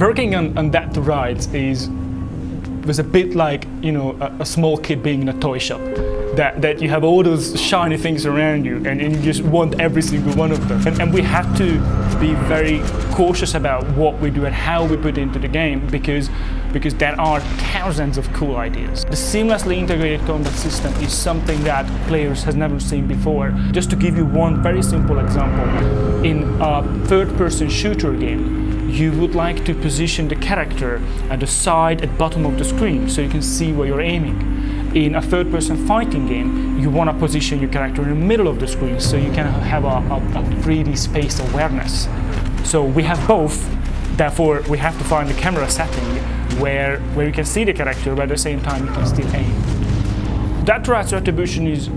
Working on Dead to Rights was a bit like, you know, a small kid being in a toy shop. That you have all those shiny things around you and you just want every single one of them. And we have to be very cautious about what we do and how we put into the game because there are thousands of cool ideas. The seamlessly integrated combat system is something that players has never seen before. Just to give you one very simple example, in a third-person shooter game, you would like to position the character at the side at bottom of the screen so you can see where you're aiming. In a third-person fighting game, you want to position your character in the middle of the screen so you can have a 3D space awareness. So we have both, therefore we have to find the camera setting where you can see the character but at the same time you can still aim. Dead to Rights Retribution is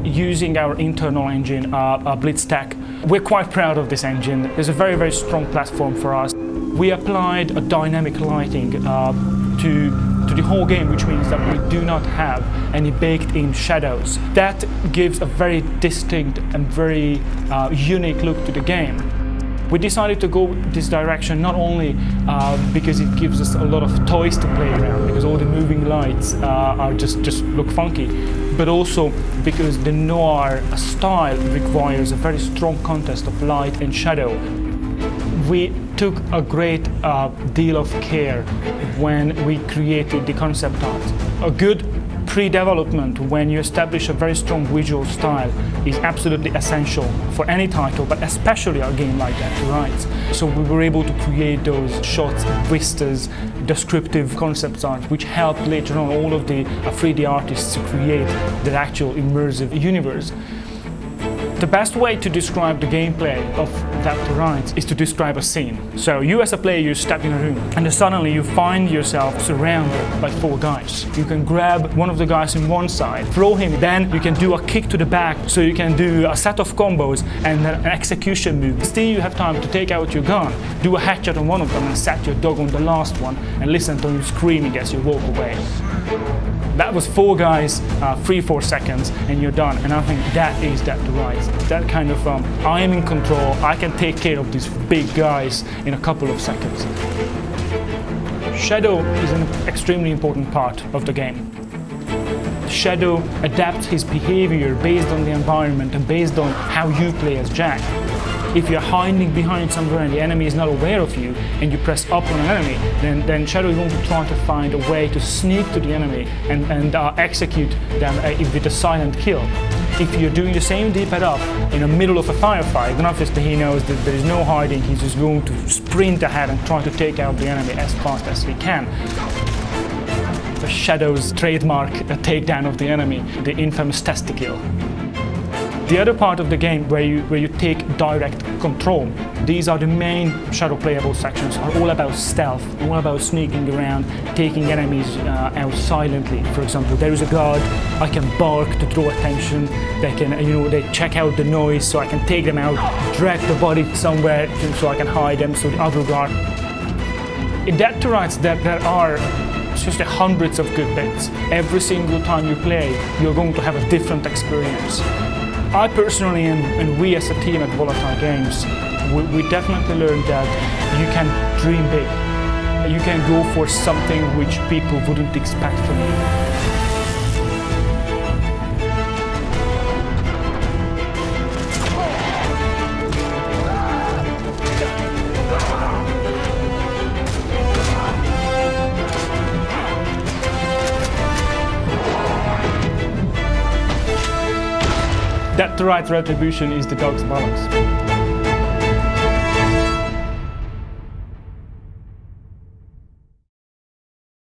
using our internal engine, BlitzTech. We're quite proud of this engine. It's a very, very strong platform for us. We applied a dynamic lighting to the whole game, which means that we do not have any baked-in shadows. That gives a very distinct and very unique look to the game. We decided to go this direction not only because it gives us a lot of toys to play around, because all the moving lights are just look funky, but also because the noir style requires a very strong contrast of light and shadow. We took a great deal of care when we created the concept art. A good pre-development, when you establish a very strong visual style, is absolutely essential for any title, but especially a game like Dead to Rights. So we were able to create those shots, vistas, descriptive concept art, which helped later on all of the 3D artists to create the actual immersive universe. The best way to describe the gameplay of Dead to Rights is to describe a scene. So you as a player, you step in a room and suddenly you find yourself surrounded by 4 guys. You can grab one of the guys in one side, throw him, then you can do a kick to the back, so you can do a set of combos and an execution move. Still you have time to take out your gun, do a headshot on one of them and set your dog on the last one and listen to him screaming as you walk away. That was 4 guys, 3-4 seconds, and you're done. And I think that is Dead to Rights. That kind of, I am in control, I can take care of these big guys in a couple of seconds. Shadow is an extremely important part of the game. Shadow adapts his behavior based on the environment and based on how you play as Jack. If you're hiding behind somewhere and the enemy is not aware of you and you press up on an enemy, then Shadow is going to try to find a way to sneak to the enemy and execute them with a silent kill. If you're doing the same D-pad up in the middle of a firefight, then obviously he knows that there is no hiding, he's just going to sprint ahead and try to take out the enemy as fast as he can. The Shadow's trademark takedown of the enemy, the infamous testicle. The other part of the game where you take direct control, these are the main Shadow playable sections, are all about stealth, all about sneaking around, taking enemies out silently. For example, there is a guard, I can bark to draw attention, they check out the noise so I can take them out, drag the body somewhere so I can hide them so the other guard. In Dead to Rights there are just hundreds of good bits. Every single time you play, you're going to have a different experience. I personally, and we as a team at Volatile Games, we definitely learned that you can dream big. You can go for something which people wouldn't expect from you. Dead to Rights Retribution is the dog's balance.